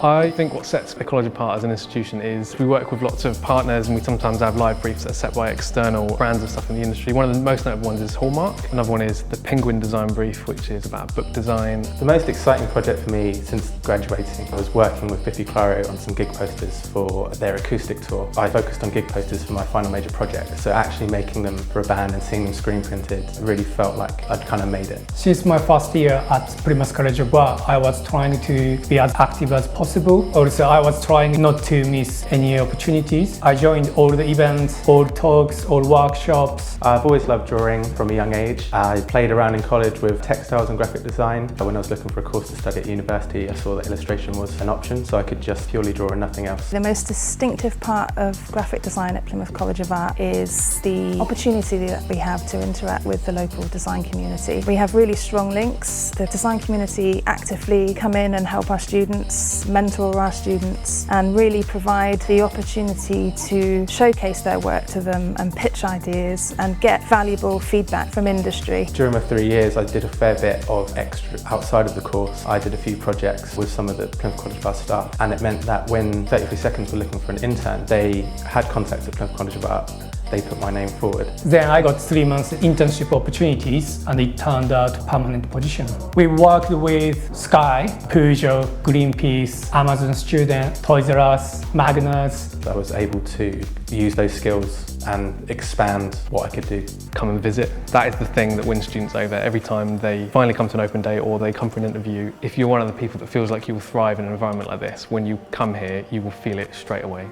I think what sets Ecology apart as an institution is we work with lots of partners, and we sometimes have live briefs that are set by external brands of stuff in the industry. One of the most notable ones is Hallmark. Another one is the Penguin Design Brief, which is about book design. The most exciting project for me since graduating was working with Biffy Clyro on some gig posters for their acoustic tour. I focused on gig posters for my final major project, so actually making them for a band and seeing them screen printed really felt like I'd kind of made it. Since my first year at Plymouth College of Art, I was trying to be as active as possible. Also, I was trying not to miss any opportunities. I joined all the events, all talks, all workshops. I've always loved drawing from a young age. I played around in college with textiles and graphic design. When I was looking for a course to study at university, I saw that illustration was an option, so I could just purely draw and nothing else. The most distinctive part of graphic design at Plymouth College of Art is the opportunity that we have to interact with the local design community. We have really strong links. The design community actively come in and help our students, mentor our students, and really provide the opportunity to showcase their work to them and pitch ideas and get valuable feedback from industry. During my 3 years, I did a fair bit of extra outside of the course. I did a few projects with some of the Plymouth College of Art staff, and it meant that when 33 Seconds were looking for an intern, they had contacts at Plymouth College of Art. They put my name forward. Then I got 3 months internship opportunities, and it turned out to permanent position. We worked with Sky, Peugeot, Greenpeace, Amazon Student, Toys R Us, Magnus. I was able to use those skills and expand what I could do. Come and visit. That is the thing that wins students over every time they finally come to an open day or they come for an interview. If you're one of the people that feels like you will thrive in an environment like this, when you come here, you will feel it straight away.